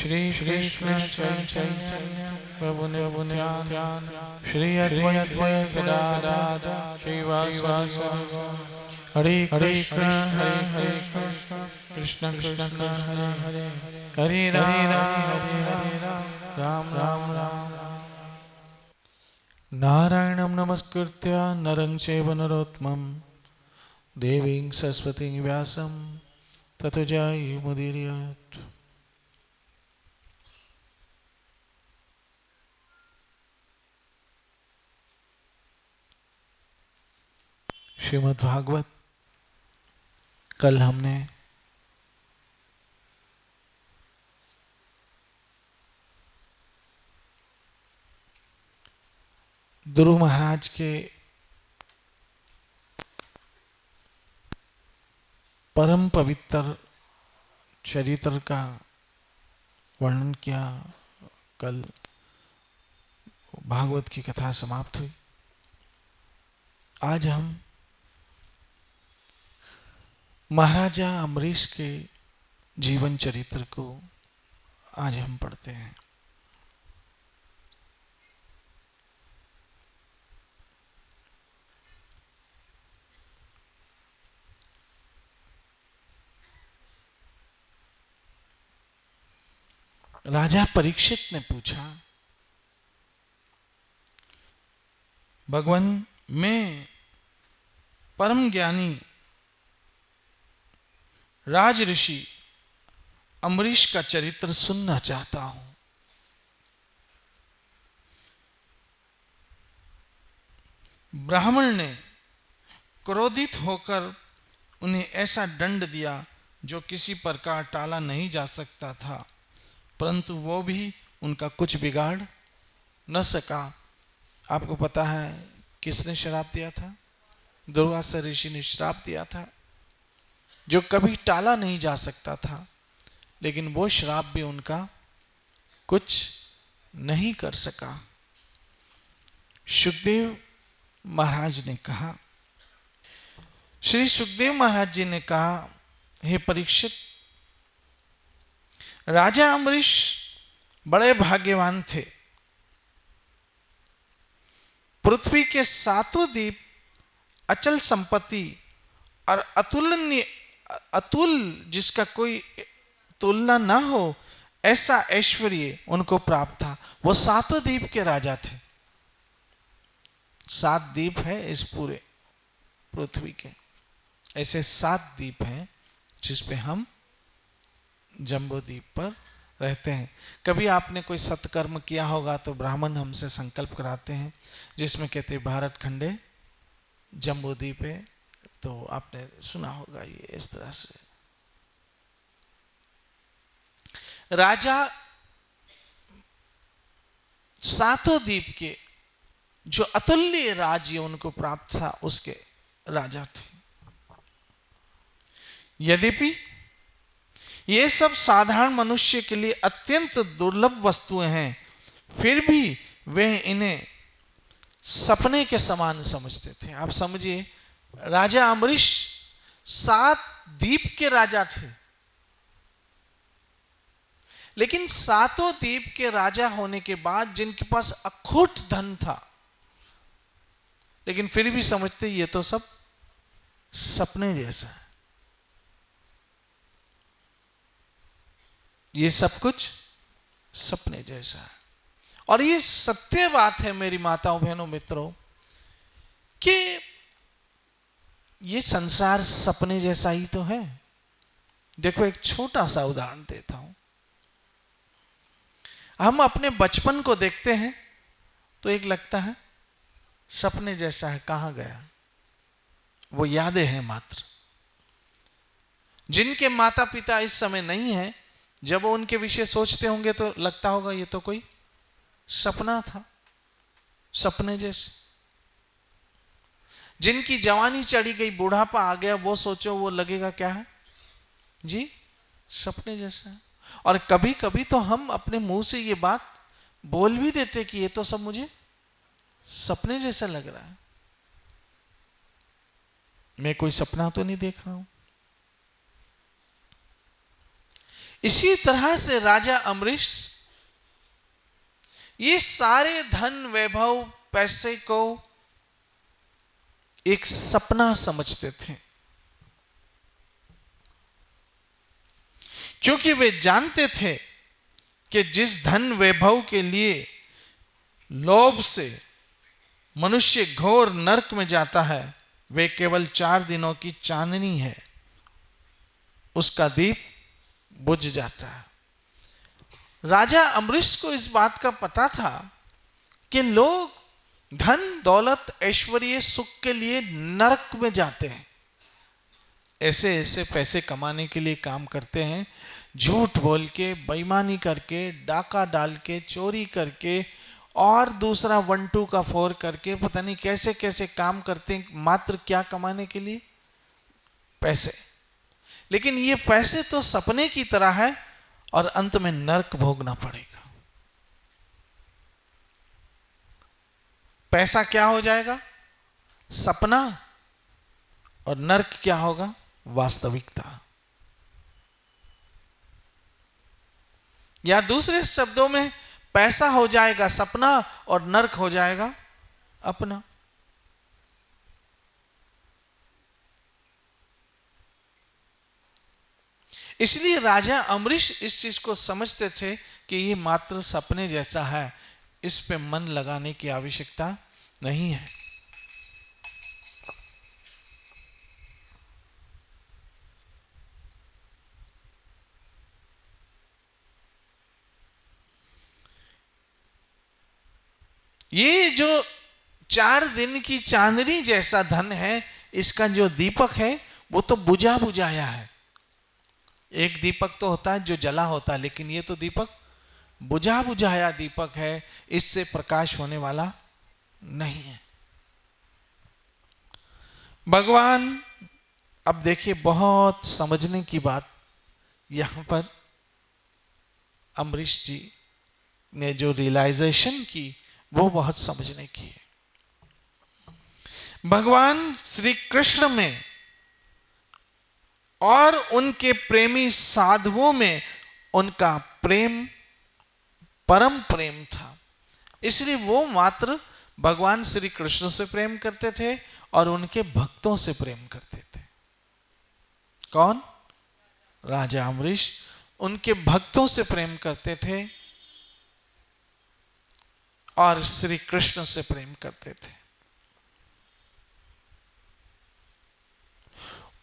श्री कृष्ण चैतन्य प्रभु नित्यानंद श्री अद्वैत गदाधर श्रीवासादि हरे कृष्ण कृष्ण कृष्ण हरे हरे हरे राम राम नारायणं नमस्कृत्य नरं चैव नरोत्तमं देवीं सरस्वतीं व्यासं ततो जयमुदीरयेत्। श्रीमद् भागवत कल हमने ध्रुव महाराज के परम पवित्र चरित्र का वर्णन किया। कल भागवत की कथा समाप्त हुई। आज हम महाराजा अम्बरीश के जीवन चरित्र को आज हम पढ़ते हैं। राजा परीक्षित ने पूछा, भगवान मैं परम ज्ञानी राज ऋषि अम्बरीश का चरित्र सुनना चाहता हूं। ब्राह्मण ने क्रोधित होकर उन्हें ऐसा दंड दिया जो किसी प्रकार टाला नहीं जा सकता था, परंतु वो भी उनका कुछ बिगाड़ न सका। आपको पता है किसने श्राप दिया था? दुर्वासा ऋषि ने श्राप दिया था जो कभी टाला नहीं जा सकता था, लेकिन वो श्राप भी उनका कुछ नहीं कर सका। सुखदेव महाराज ने कहा, श्री सुखदेव महाराज जी ने कहा, हे परीक्षित, राजा अम्बरीश बड़े भाग्यवान थे। पृथ्वी के सातों द्वीप, अचल संपत्ति और अतुल जिसका कोई तुलना ना हो ऐसा ऐश्वर्य उनको प्राप्त था। वो सातों द्वीप के राजा थे। 7 द्वीप है इस पूरे पृथ्वी के, ऐसे 7 द्वीप हैं जिसपे हम जम्बू द्वीप पर रहते हैं। कभी आपने कोई सत्कर्म किया होगा तो ब्राह्मण हमसे संकल्प कराते हैं जिसमें कहते हैं भारत खंडे जम्बू द्वीप है, तो आपने सुना होगा ये इस तरह से। राजा सातों द्वीप के जो अतुल्य राज्य उनको प्राप्त था उसके राजा थे। यद्यपि ये सब साधारण मनुष्य के लिए अत्यंत दुर्लभ वस्तुएं हैं, फिर भी वे इन्हें सपने के समान समझते थे। आप समझिए, राजा अम्बरीश 7 द्वीप के राजा थे, लेकिन सातों द्वीप के राजा होने के बाद जिनके पास अखूट धन था, लेकिन फिर भी समझते ये तो सब सपने जैसा है, ये सब कुछ सपने जैसा है। और ये सत्य बात है मेरी माताओं बहनों मित्रों कि ये संसार सपने जैसा ही तो है। देखो एक छोटा सा उदाहरण देता हूं। हम अपने बचपन को देखते हैं तो एक लगता है सपने जैसा है, कहां गया, वो यादें हैं मात्र। जिनके माता पिता इस समय नहीं है, जब वो उनके विषय सोचते होंगे तो लगता होगा ये तो कोई सपना था, सपने जैसे। जिनकी जवानी चढ़ी गई, बुढ़ापा आ गया, वो सोचो वो लगेगा क्या है जी, सपने जैसा है। और कभी कभी तो हम अपने मुंह से ये बात बोल भी देते कि ये तो सब मुझे सपने जैसा लग रहा है, मैं कोई सपना तो नहीं देख रहा हूं। इसी तरह से राजा अम्बरीश ये सारे धन वैभव पैसे को एक सपना समझते थे, क्योंकि वे जानते थे कि जिस धन वैभव के लिए लोभ से मनुष्य घोर नरक में जाता है, वे केवल 4 दिनों की चांदनी है, उसका दीप बुझ जाता है। राजा अम्बरीश को इस बात का पता था कि लोग धन दौलत ऐश्वर्य सुख के लिए नरक में जाते हैं, ऐसे ऐसे पैसे कमाने के लिए काम करते हैं, झूठ बोल के, बेईमानी करके, डाका डाल के, चोरी करके और दूसरा 1 2 का 4 करके पता नहीं कैसे कैसे काम करते हैं, मात्र क्या कमाने के लिए? पैसे। लेकिन ये पैसे तो सपने की तरह है और अंत में नरक भोगना पड़ेगा। पैसा क्या हो जाएगा? सपना। और नरक क्या होगा? वास्तविकता। या दूसरे शब्दों में, पैसा हो जाएगा सपना और नरक हो जाएगा अपना। इसलिए राजा अम्बरीश इस चीज को समझते थे कि ये मात्र सपने जैसा है, इस पे मन लगाने की आवश्यकता नहीं है। ये जो 4 दिन की चांदनी जैसा धन है, इसका जो दीपक है वो तो बुझा बुझाया है। एक दीपक तो होता है जो जला होता है, लेकिन ये तो दीपक बुझा बुझाया दीपक है, इससे प्रकाश होने वाला नहीं है। भगवान, अब देखिए बहुत समझने की बात यहां पर अम्बरीश जी ने जो रियलाइजेशन की वो बहुत समझने की है। भगवान श्री कृष्ण में और उनके प्रेमी साधुओं में उनका प्रेम परम प्रेम था, इसलिए वो मात्र भगवान श्री कृष्ण से प्रेम करते थे और उनके भक्तों से प्रेम करते थे। कौन? राजा अम्बरीश उनके भक्तों से प्रेम करते थे और श्री कृष्ण से प्रेम करते थे।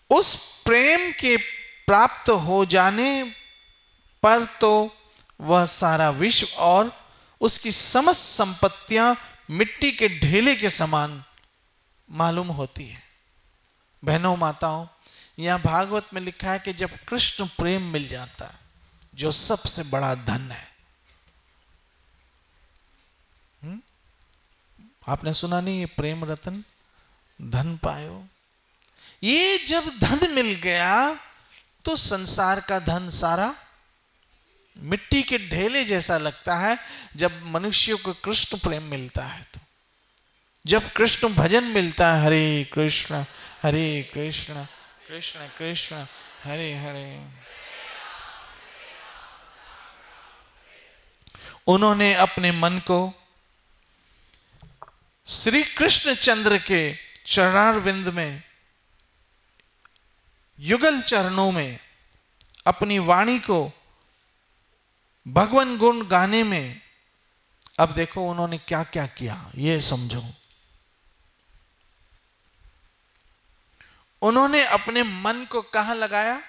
उस प्रेम के प्राप्त हो जाने पर तो वह सारा विश्व और उसकी समस्त संपत्तियां मिट्टी के ढेले के समान मालूम होती है। बहनों माताओं, यहां भागवत में लिखा है कि जब कृष्ण प्रेम मिल जाता है, जो सबसे बड़ा धन है। आपने सुना नहीं, ये प्रेम रतन धन पायो। ये जब धन मिल गया तो संसार का धन सारा मिट्टी के ढेले जैसा लगता है। जब मनुष्यों को कृष्ण प्रेम मिलता है, तो जब कृष्ण भजन मिलता है, हरे कृष्ण कृष्ण कृष्ण हरे हरे, उन्होंने अपने मन को श्री कृष्ण चंद्र के चरणारविंद में, युगल चरणों में, अपनी वाणी को भगवान गुण गाने में, अब देखो उन्होंने क्या क्या किया, ये समझो। उन्होंने अपने मन को कहां लगाया?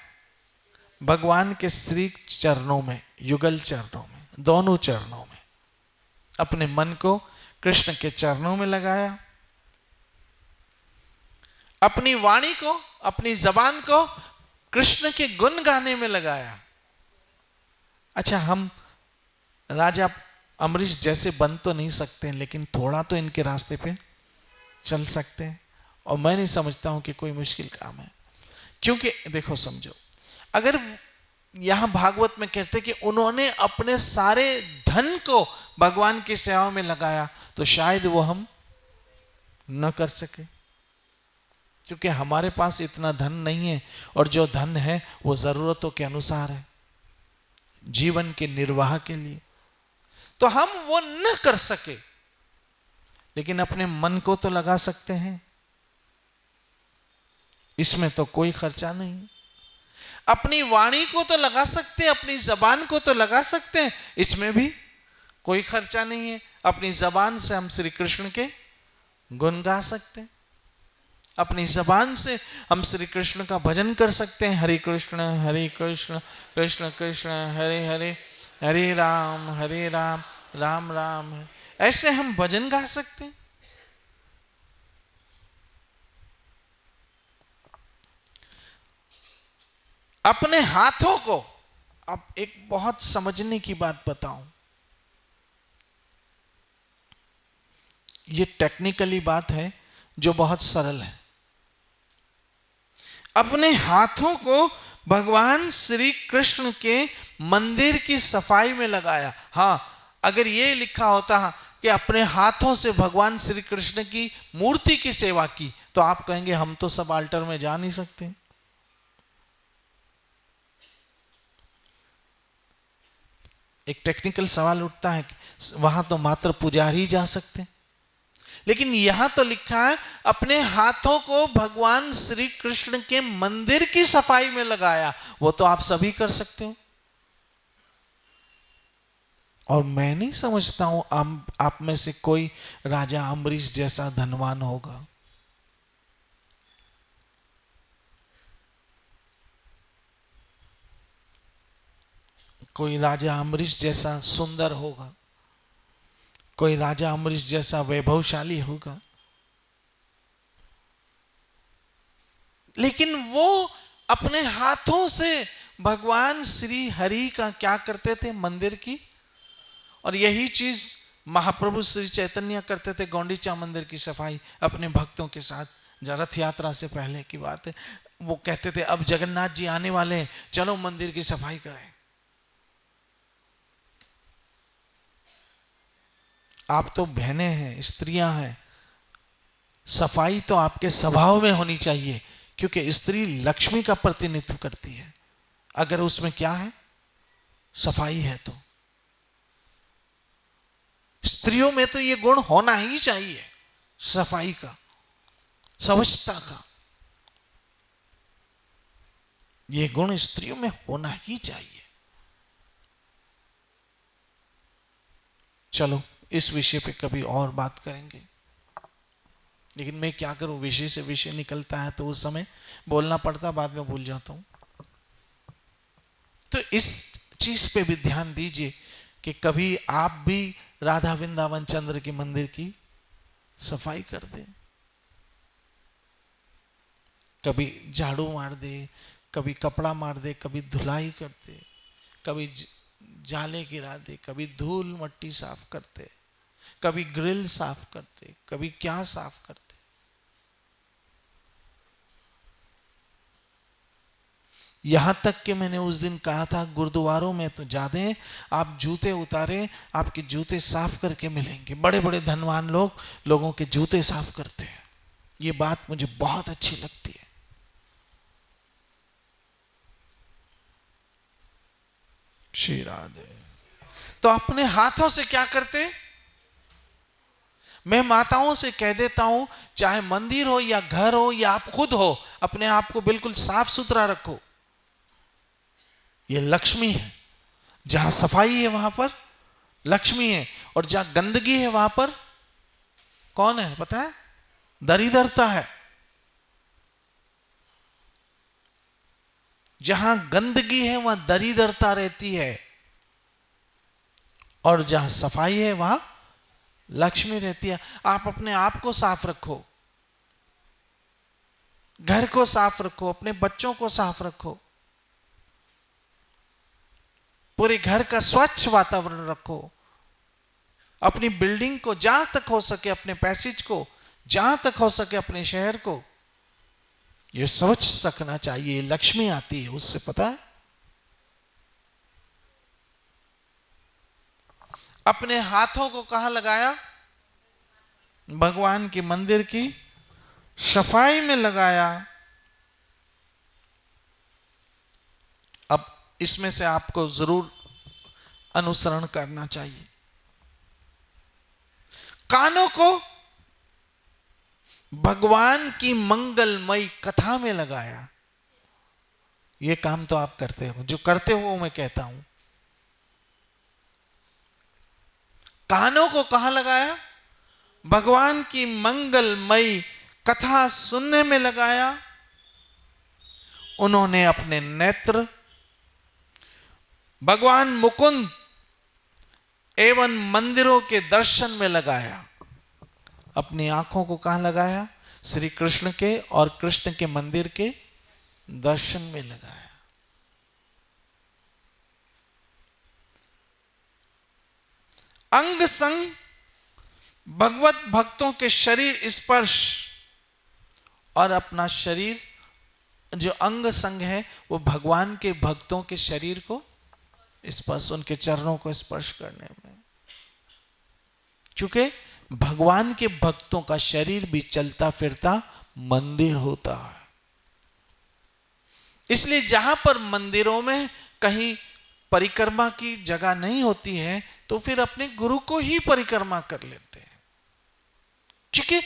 भगवान के श्री चरणों में, युगल चरणों में, दोनों चरणों में अपने मन को कृष्ण के चरणों में लगाया। अपनी वाणी को, अपनी जबान को कृष्ण के गुण गाने में लगाया। अच्छा, हम राजा अम्बरीश जैसे बन तो नहीं सकते, लेकिन थोड़ा तो इनके रास्ते पे चल सकते हैं, और मैं नहीं समझता हूं कि कोई मुश्किल काम है। क्योंकि देखो समझो, अगर यहां भागवत में कहते कि उन्होंने अपने सारे धन को भगवान की सेवा में लगाया, तो शायद वो हम न कर सके, क्योंकि हमारे पास इतना धन नहीं है, और जो धन है वो जरूरतों के अनुसार है। जीवन के निर्वाह के लिए, तो हम वो न कर सके, लेकिन अपने मन को तो लगा सकते हैं। इसमें तो कोई खर्चा नहीं। अपनी वाणी को तो लगा सकते हैं, अपनी जबान को तो लगा सकते हैं, इसमें भी कोई खर्चा नहीं है। अपनी जबान से हम श्री कृष्ण के गुण गा सकते हैं, अपनी जबान से हम श्री कृष्ण का भजन कर सकते हैं। हरे कृष्ण कृष्ण कृष्ण हरे हरे, हरे राम राम राम, ऐसे हम भजन गा सकते हैं। अपने हाथों को, अब एक बहुत समझने की बात बताऊं, ये टेक्निकली बात है जो बहुत सरल है। अपने हाथों को भगवान श्री कृष्ण के मंदिर की सफाई में लगाया। हाँ, अगर ये लिखा होता कि अपने हाथों से भगवान श्री कृष्ण की मूर्ति की सेवा की, तो आप कहेंगे हम तो सब आल्टर में जा नहीं सकते। एक टेक्निकल सवाल उठता है कि वहां तो मात्र पुजारी ही जा सकते हैं, लेकिन यहां तो लिखा है अपने हाथों को भगवान श्री कृष्ण के मंदिर की सफाई में लगाया। वो तो आप सभी कर सकते हो। और मैं नहीं समझता हूं आप में से कोई राजा अम्बरीश जैसा धनवान होगा। कोई राजा अम्बरीश जैसा सुंदर होगा, कोई राजा अम्बरीश जैसा वैभवशाली होगा, लेकिन वो अपने हाथों से भगवान श्री हरि का क्या करते थे? मंदिर की। और यही चीज महाप्रभु श्री चैतन्य करते थे, गौंडीचा मंदिर की सफाई अपने भक्तों के साथ। रथ यात्रा से पहले की बात है, वो कहते थे अब जगन्नाथ जी आने वाले हैं, चलो मंदिर की सफाई करें। आप तो बहनें हैं, स्त्रियां हैं, सफाई तो आपके स्वभाव में होनी चाहिए, क्योंकि स्त्री लक्ष्मी का प्रतिनिधित्व करती है। अगर उसमें क्या है? सफाई है। तो स्त्रियों में तो ये गुण होना ही चाहिए, सफाई का, स्वच्छता का। ये गुण स्त्रियों में होना ही चाहिए। चलो इस विषय पे कभी और बात करेंगे, लेकिन मैं क्या करूं, विषय से विषय निकलता है तो उस समय बोलना पड़ता, बाद में भूल जाता हूं। तो इस चीज पे भी ध्यान दीजिए कि कभी आप भी राधा वृंदावन चंद्र के मंदिर की सफाई कर दे, कभी झाड़ू मार दे, कभी कपड़ा मार दे, कभी धुलाई करते, कभी जाले गिरा दे, कभी धूल मट्टी साफ करते, कभी ग्रिल साफ करते, कभी क्या साफ करते। यहां तक कि मैंने उस दिन कहा था गुरुद्वारों में तो जाते हैं, आप जूते उतारे, आपके जूते साफ करके मिलेंगे। बड़े बड़े धनवान लोग लोगों के जूते साफ करते हैं। ये बात मुझे बहुत अच्छी लगती है। श्री राधे। तो अपने हाथों से क्या करते? मैं माताओं से कह देता हूं, चाहे मंदिर हो या घर हो या आप खुद हो, अपने आप को बिल्कुल साफ सुथरा रखो। ये लक्ष्मी है। जहां सफाई है वहां पर लक्ष्मी है, और जहां गंदगी है वहां पर कौन है पता है? दरिद्रता है। जहां गंदगी है वहां दरिद्रता रहती है, और जहां सफाई है वहां लक्ष्मी रहती है। आप अपने आप को साफ रखो, घर को साफ रखो, अपने बच्चों को साफ रखो, पूरे घर का स्वच्छ वातावरण रखो, अपनी बिल्डिंग को जहां तक हो सके, अपने पैसेज को जहां तक हो सके, अपने शहर को ये स्वच्छ रखना चाहिए। लक्ष्मी आती है उससे, पता है? अपने हाथों को कहां लगाया? भगवान के मंदिर की सफाई में लगाया। अब इसमें से आपको जरूर अनुसरण करना चाहिए। कानों को भगवान की मंगलमयी कथा में लगाया। ये काम तो आप करते हो, जो करते हो वो मैं कहता हूं। कानों को कहां लगाया? भगवान की मंगलमयी कथा सुनने में लगाया। उन्होंने अपने नेत्र भगवान मुकुंद एवं मंदिरों के दर्शन में लगाया। अपनी आंखों को कहां लगाया? श्री कृष्ण के और कृष्ण के मंदिर के दर्शन में लगाया। अंग संग भगवत भक्तों के शरीर स्पर्श और अपना शरीर, जो अंग संग है वो भगवान के भक्तों के शरीर को स्पर्श, उनके चरणों को स्पर्श करने में। क्योंकि भगवान के भक्तों का शरीर भी चलता फिरता मंदिर होता है। इसलिए जहां पर मंदिरों में कहीं परिक्रमा की जगह नहीं होती है तो फिर अपने गुरु को ही परिक्रमा कर लेते हैं। क्योंकि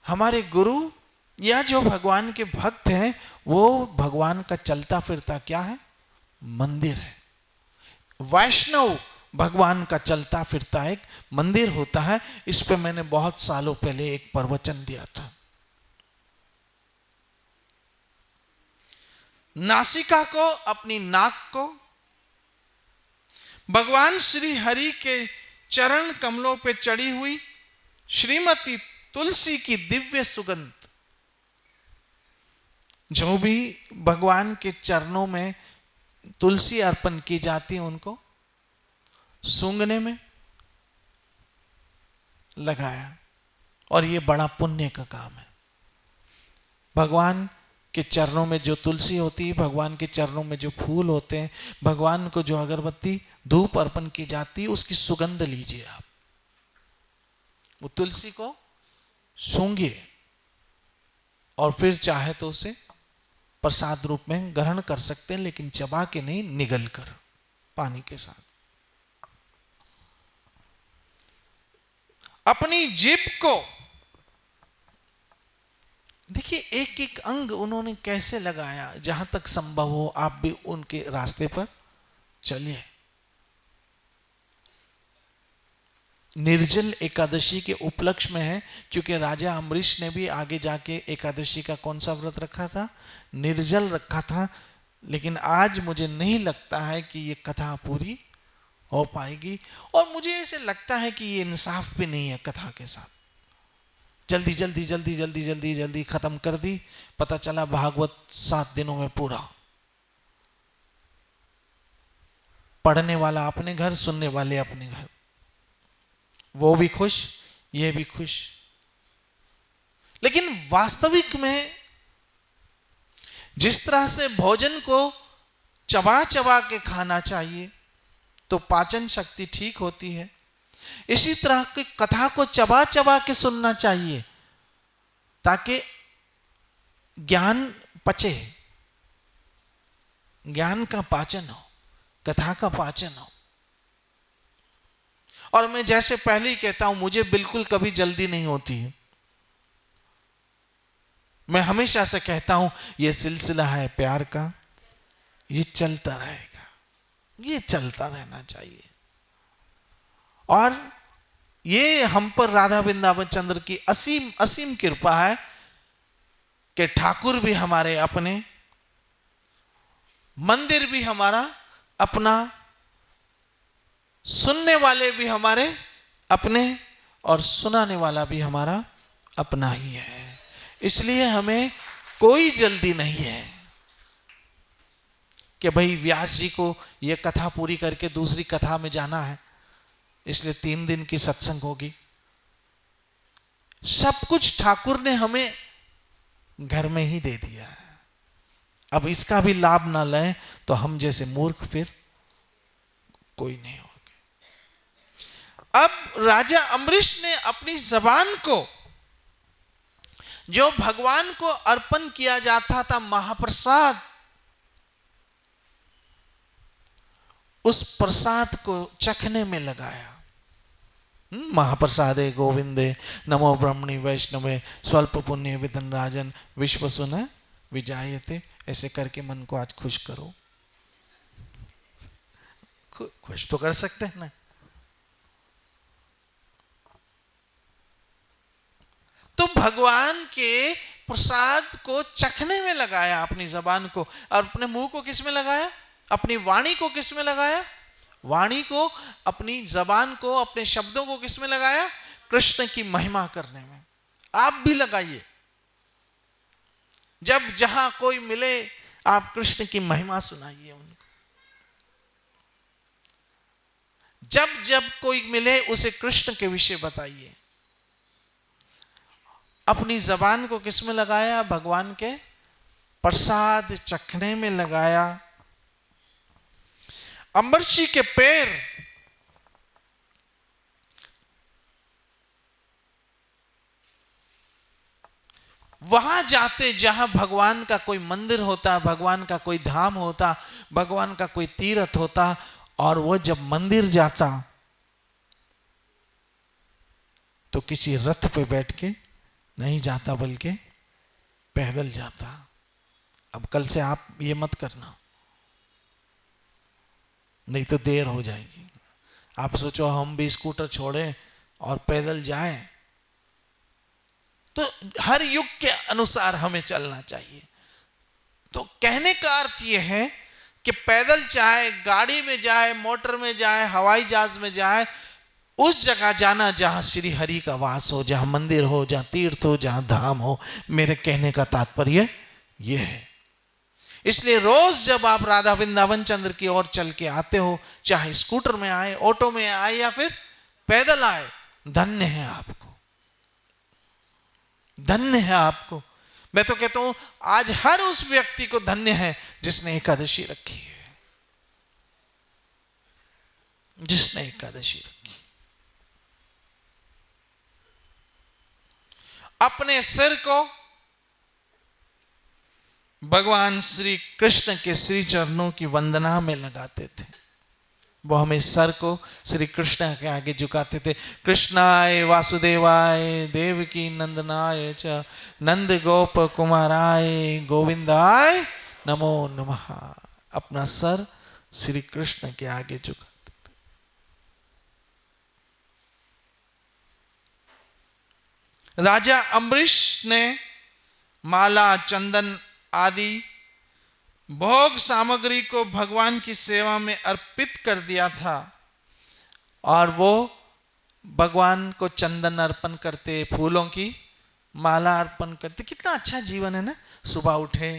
हमारे गुरु या जो भगवान के भक्त हैं वो भगवान का चलता फिरता क्या है? मंदिर है। वैष्णव भगवान का चलता फिरता एक मंदिर होता है। इस पे मैंने बहुत सालों पहले एक प्रवचन दिया था। नासिका को, अपनी नाक को भगवान श्री हरि के चरण कमलों पे चढ़ी हुई श्रीमती तुलसी की दिव्य सुगंध, जो भी भगवान के चरणों में तुलसी अर्पण की जाती है उनको सूंघने में लगाया। और ये बड़ा पुण्य का काम है। भगवान के चरणों में जो तुलसी होती है, भगवान के चरणों में जो फूल होते हैं, भगवान को जो अगरबत्ती धूप अर्पण की जाती है उसकी सुगंध लीजिए आप। वो तुलसी को सूंघिए और फिर चाहे तो उसे प्रसाद रूप में ग्रहण कर सकते हैं, लेकिन चबा के नहीं, निगल कर पानी के साथ। अपनी जीभ को देखिए, एक एक अंग उन्होंने कैसे लगाया। जहां तक संभव हो आप भी उनके रास्ते पर चलिए। निर्जल एकादशी के उपलक्ष्य में है, क्योंकि राजा अम्बरीश ने भी आगे जाके एकादशी का कौन सा व्रत रखा था? निर्जल रखा था। लेकिन आज मुझे नहीं लगता है कि ये कथा पूरी हो पाएगी। और मुझे ऐसे लगता है कि ये इंसाफ भी नहीं है कथा के साथ। जल्दी जल्दी जल्दी जल्दी जल्दी जल्दी खत्म कर दी, पता चला भागवत 7 दिनों में पूरा। पढ़ने वाला अपने घर, सुनने वाले अपने घर, वो भी खुश, ये भी खुश। लेकिन वास्तविक में जिस तरह से भोजन को चबा चबा के खाना चाहिए तो पाचन शक्ति ठीक होती है, इसी तरह की कथा को चबा चबा के सुनना चाहिए ताकि ज्ञान पचे, ज्ञान का पाचन हो, कथा का पाचन हो। और मैं जैसे पहले ही कहता हूं, मुझे बिल्कुल कभी जल्दी नहीं होती है। मैं हमेशा से कहता हूं यह सिलसिला है प्यार का, ये चलता रहेगा, ये चलता रहना चाहिए। और ये हम पर राधा वृंदावन चंद्र की असीम असीम कृपा है कि ठाकुर भी हमारे अपने, मंदिर भी हमारा अपना, सुनने वाले भी हमारे अपने और सुनाने वाला भी हमारा अपना ही है। इसलिए हमें कोई जल्दी नहीं है कि भाई व्यास जी को यह कथा पूरी करके दूसरी कथा में जाना है, इसलिए 3 दिन की सत्संग होगी। सब कुछ ठाकुर ने हमें घर में ही दे दिया है। अब इसका भी लाभ ना लें तो हम जैसे मूर्ख फिर कोई नहीं होंगे। अब राजा अम्बरीश ने अपनी जबान को, जो भगवान को अर्पण किया जाता था महाप्रसाद, उस प्रसाद को चखने में लगाया। महाप्रसादे गोविंदे नमो ब्रह्मणि वैष्णवे स्वल्प पुण्य विदन राजन विश्व सुन विजायते। ऐसे करके मन को आज खुश करो। खुश तो कर सकते हैं ना। तो भगवान के प्रसाद को चखने में लगाया अपनी जबान को, और अपने मुंह को किस में लगाया? अपनी वाणी को किस में लगाया? वाणी को, अपनी जबान को, अपने शब्दों को किस में लगाया? कृष्ण की महिमा करने में। आप भी लगाइए। जब जहां कोई मिले आप कृष्ण की महिमा सुनाइए उनको। जब जब कोई मिले उसे कृष्ण के विषय बताइए। अपनी जबान को किस में लगाया? भगवान के प्रसाद चखने में लगाया। अम्बरीश जी के पैर वहां जाते जहां भगवान का कोई मंदिर होता, भगवान का कोई धाम होता, भगवान का कोई तीर्थ होता, और वह जब मंदिर जाता तो किसी रथ पे बैठ के नहीं जाता बल्कि पैदल जाता। अब कल से आप ये मत करना, नहीं तो देर हो जाएगी। आप सोचो हम भी स्कूटर छोड़े और पैदल जाएं, तो हर युग के अनुसार हमें चलना चाहिए। तो कहने का अर्थ यह है कि पैदल चाहे गाड़ी में जाए, मोटर में जाए, हवाई जहाज में जाए, उस जगह जाना जहां श्री हरि का वास हो, जहां मंदिर हो, जहां तीर्थ हो, जहां धाम हो। मेरे कहने का तात्पर्य यह है। इसलिए रोज जब आप राधा वृंदावन चंद्र की ओर चल के आते हो, चाहे स्कूटर में आए, ऑटो में आए या फिर पैदल आए, धन्य है आपको, धन्य है आपको। मैं तो कहता हूं आज हर उस व्यक्ति को धन्य है जिसने एकादशी रखी है, जिसने एकादशी रखी। अपने सिर को भगवान श्री कृष्ण के श्री चरणों की वंदना में लगाते थे। वो हमें सर को श्री कृष्ण के आगे झुकाते थे। कृष्णाय वासुदेवाय देवकी नंदनाय च नंद गोप कुमाराय गोविंदाय नमो नमः। अपना सर श्री कृष्ण के आगे झुकाते थे। राजा अम्बरीश ने माला, चंदन आदि भोग सामग्री को भगवान की सेवा में अर्पित कर दिया था, और वो भगवान को चंदन अर्पण करते, फूलों की माला अर्पण करते। कितना अच्छा जीवन है ना। सुबह उठे,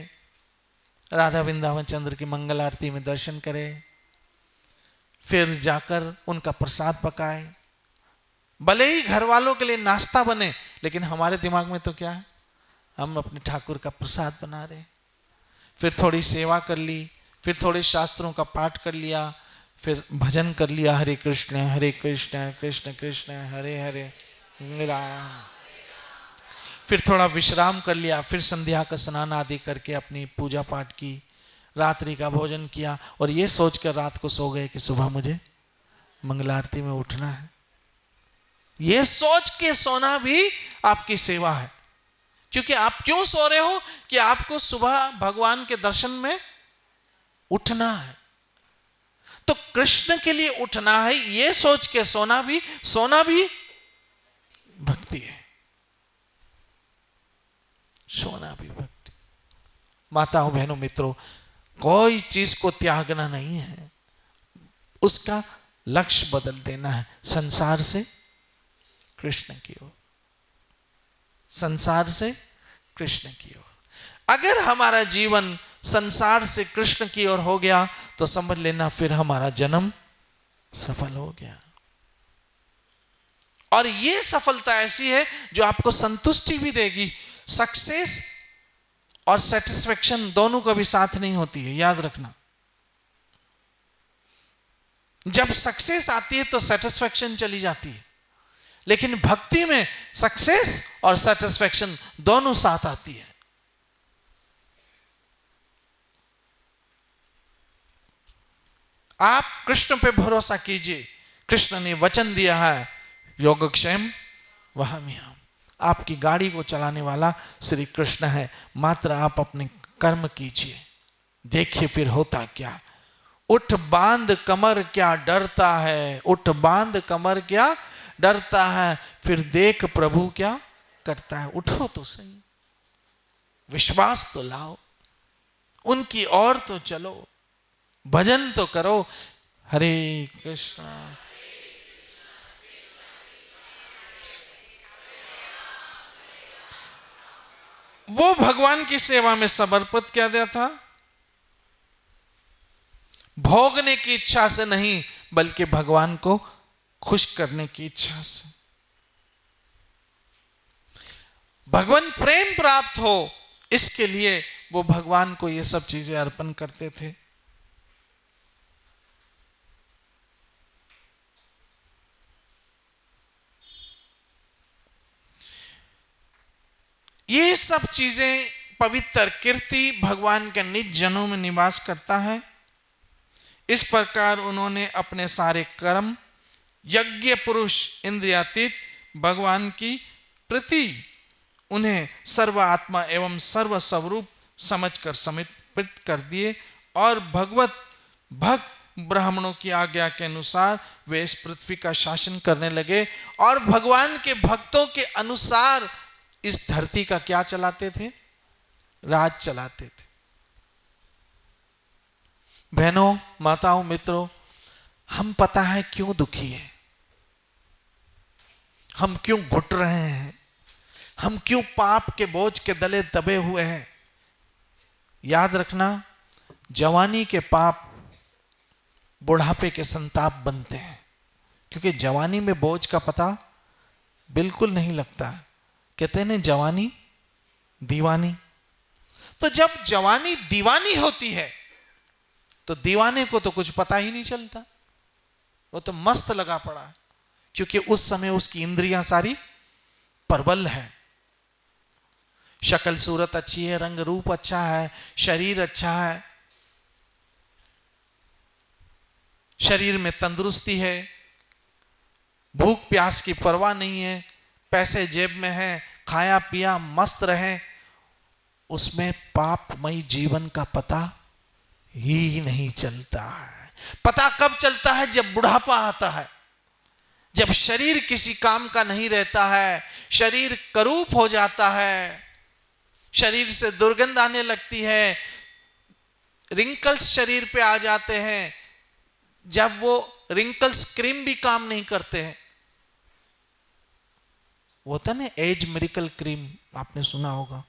राधा वृंदावन चंद्र की मंगल आरती में दर्शन करें, फिर जाकर उनका प्रसाद पकाए। भले ही घर वालों के लिए नाश्ता बने, लेकिन हमारे दिमाग में तो क्या है, हम अपने ठाकुर का प्रसाद बना रहे। फिर थोड़ी सेवा कर ली, फिर थोड़े शास्त्रों का पाठ कर लिया, फिर भजन कर लिया, हरे कृष्ण कृष्ण कृष्ण हरे हरे राम। फिर थोड़ा विश्राम कर लिया, फिर संध्या का स्नान आदि करके अपनी पूजा पाठ की, रात्रि का भोजन किया, और ये सोचकर रात को सो गए कि सुबह मुझे मंगल आरती में उठना है। ये सोच के सोना भी आपकी सेवा है। क्योंकि आप क्यों सो रहे हो? कि आपको सुबह भगवान के दर्शन में उठना है। तो कृष्ण के लिए उठना है, ये सोच के सोना भी भक्ति है। सोना भी भक्ति। माताओं, बहनों, मित्रों, कोई चीज को त्यागना नहीं है, उसका लक्ष्य बदल देना है। संसार से कृष्ण की ओर, संसार से कृष्ण की ओर। अगर हमारा जीवन संसार से कृष्ण की ओर हो गया तो समझ लेना फिर हमारा जन्म सफल हो गया। और यह सफलता ऐसी है जो आपको संतुष्टि भी देगी। सक्सेस और सेटिस्फेक्शन दोनों कभी साथ नहीं होती है, याद रखना। जब सक्सेस आती है तो सेटिस्फेक्शन चली जाती है, लेकिन भक्ति में सक्सेस और सेटिस्फेक्शन दोनों साथ आती है। आप कृष्ण पे भरोसा कीजिए। कृष्ण ने वचन दिया है, योगक्षेम वहाम्यहम्। आपकी गाड़ी को चलाने वाला श्री कृष्ण है, मात्र आप अपने कर्म कीजिए, देखिए फिर होता क्या। उठ बांध कमर क्या डरता है, उठ बांध कमर क्या डरता है, फिर देख प्रभु क्या करता है। उठो तो सही, विश्वास तो लाओ, उनकी ओर तो चलो, भजन तो करो। हरे कृष्णा। वो भगवान की सेवा में समर्पित क्या दिया था, भोगने की इच्छा से नहीं, बल्कि भगवान को खुश करने की इच्छा से। भगवान प्रेम प्राप्त हो, इसके लिए वो भगवान को ये सब चीजें अर्पण करते थे। ये सब चीजें, पवित्र कीर्ति भगवान के निज जनों में निवास करता है। इस प्रकार उन्होंने अपने सारे कर्म यज्ञ पुरुष इंद्रियातीत भगवान की प्रति उन्हें सर्व आत्मा एवं सर्व स्वरूप समझकर समर्पित कर दिए, और भगवत भक्त ब्राह्मणों की आज्ञा के अनुसार वे इस पृथ्वी का शासन करने लगे, और भगवान के भक्तों के अनुसार इस धरती का क्या चलाते थे, राज चलाते थे। बहनों, माताओं, मित्रों, हम पता है क्यों दुखी हैं, हम क्यों घुट रहे हैं, हम क्यों पाप के बोझ के तले दबे हुए हैं। याद रखना, जवानी के पाप बुढ़ापे के संताप बनते हैं, क्योंकि जवानी में बोझ का पता बिल्कुल नहीं लगता। कहते हैं जवानी दीवानी। तो जब जवानी दीवानी होती है तो दीवाने को तो कुछ पता ही नहीं चलता, वो तो मस्त लगा पड़ा है, क्योंकि उस समय उसकी इंद्रियां सारी प्रबल है, शक्ल सूरत अच्छी है, रंग रूप अच्छा है, शरीर अच्छा है, शरीर में तंदुरुस्ती है, भूख प्यास की परवाह नहीं है, पैसे जेब में है, खाया पिया मस्त रहे, उसमें पापमय जीवन का पता ही नहीं चलता है। पता कब चलता है, जब बुढ़ापा आता है, जब शरीर किसी काम का नहीं रहता है, शरीर करूप हो जाता है, शरीर से दुर्गंध आने लगती है, रिंकल्स शरीर पे आ जाते हैं, जब वो रिंकल्स क्रीम भी काम नहीं करते हैं। वो होता ना एज मिरेकल क्रीम, आपने सुना होगा,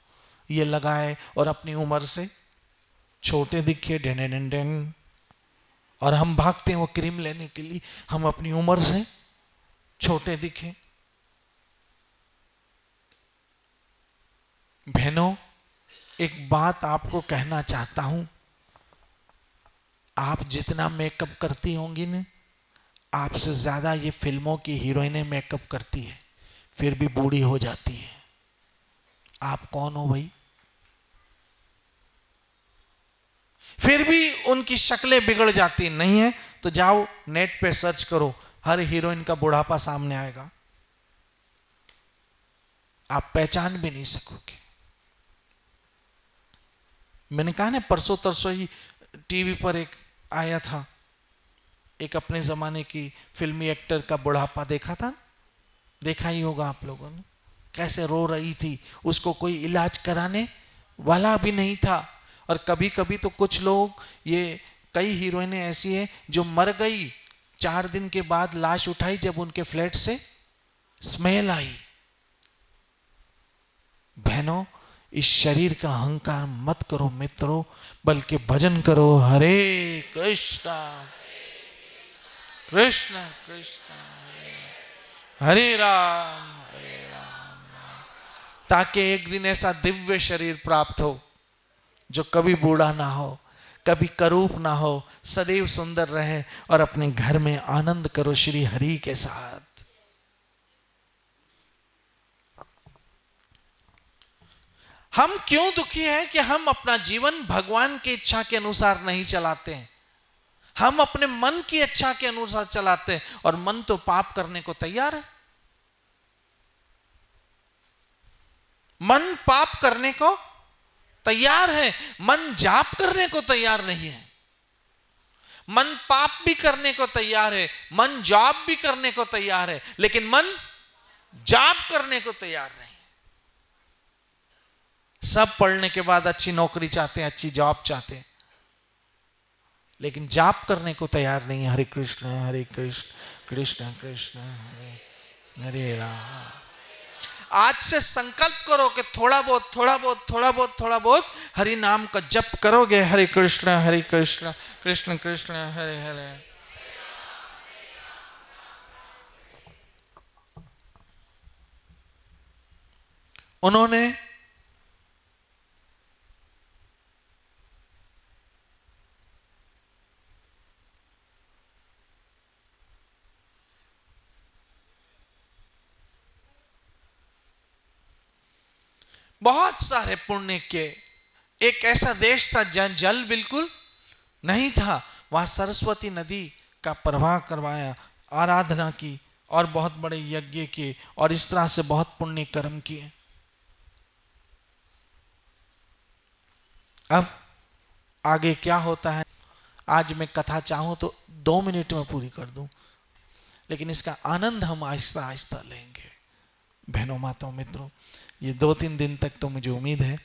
ये लगाए और अपनी उम्र से छोटे दिखे, डेन डेन, और हम भागते हैं वो क्रीम लेने के लिए, हम अपनी उम्र से छोटे दिखे। बहनों, एक बात आपको कहना चाहता हूं, आप जितना मेकअप करती होंगी ना, आपसे ज्यादा ये फिल्मों की हीरोइनें मेकअप करती है, फिर भी बूढ़ी हो जाती है। आप कौन हो भाई? फिर भी उनकी शक्लें बिगड़ जाती नहीं है, तो जाओ नेट पे सर्च करो, हर हीरोइन का बुढ़ापा सामने आएगा, आप पहचान भी नहीं सकोगे। मैंने कहा ना, परसों तरसों ही टीवी पर एक आया था, एक अपने जमाने की फिल्मी एक्टर का बुढ़ापा देखा था, देखा ही होगा आप लोगों ने, कैसे रो रही थी, उसको कोई इलाज कराने वाला भी नहीं था। और कभी कभी तो कुछ लोग, ये कई हीरोइनें ऐसी हैं जो मर गई, 4 दिन के बाद लाश उठाई जब उनके फ्लैट से स्मेल आई। बहनों, इस शरीर का अहंकार मत करो मित्रों, बल्कि भजन करो, हरे कृष्णा कृष्ण कृष्ण हरे राम, ताकि एक दिन ऐसा दिव्य शरीर प्राप्त हो जो कभी बूढ़ा ना हो, कभी करूप ना हो, सदैव सुंदर रहे, और अपने घर में आनंद करो श्री हरि के साथ। हम क्यों दुखी हैं कि हम अपना जीवन भगवान की इच्छा के अनुसार नहीं चलाते हैं। हम अपने मन की इच्छा के अनुसार चलाते हैं और मन तो पाप करने को तैयार है। मन पाप करने को तैयार है, मन जाप करने को तैयार नहीं है। मन पाप भी करने को तैयार है, मन जाप भी करने को तैयार है, लेकिन मन जाप करने को तैयार नहीं। सब पढ़ने के बाद अच्छी नौकरी चाहते हैं, अच्छी जॉब चाहते हैं, लेकिन जाप करने को तैयार नहीं है। हरे कृष्ण कृष्ण कृष्ण हरे हरे राम। आज से संकल्प करो कि थोड़ा बहुत हरि नाम का जप करोगे। हरे कृष्ण कृष्ण कृष्ण हरे हरे। उन्होंने बहुत सारे पुण्य के। एक ऐसा देश था जहां जल बिल्कुल नहीं था, वहां सरस्वती नदी का प्रवाह करवाया, आराधना की और बहुत बड़े यज्ञ किए और इस तरह से बहुत पुण्य कर्म किए। अब आगे क्या होता है, आज मैं कथा चाहूं तो 2 मिनट में पूरी कर दूं, लेकिन इसका आनंद हम आहिस्ता आहिस्ता लेंगे। बहनों माताओं मित्रों, ये 2-3 दिन तक तो मुझे उम्मीद है,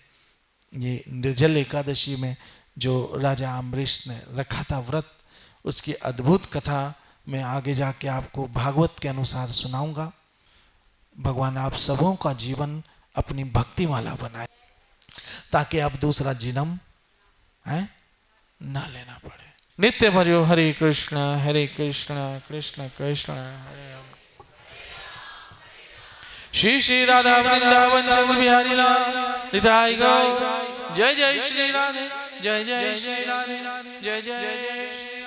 ये निर्जल एकादशी में जो राजा अम्बरीश ने रखा था व्रत, उसकी अद्भुत कथा मैं आगे जाके आपको भागवत के अनुसार सुनाऊंगा। भगवान आप सबों का जीवन अपनी भक्ति माला बनाए, ताकि आप दूसरा जन्म है ना लेना पड़े। नित्य भजो हरे कृष्ण कृष्ण कृष्ण हरे हरे। श्री श्री राधा वृंदावन चंद्र बिहारी लाल निताई गौर। जय जय श्री राधे, जय जय श्री राधे, जय जय श्री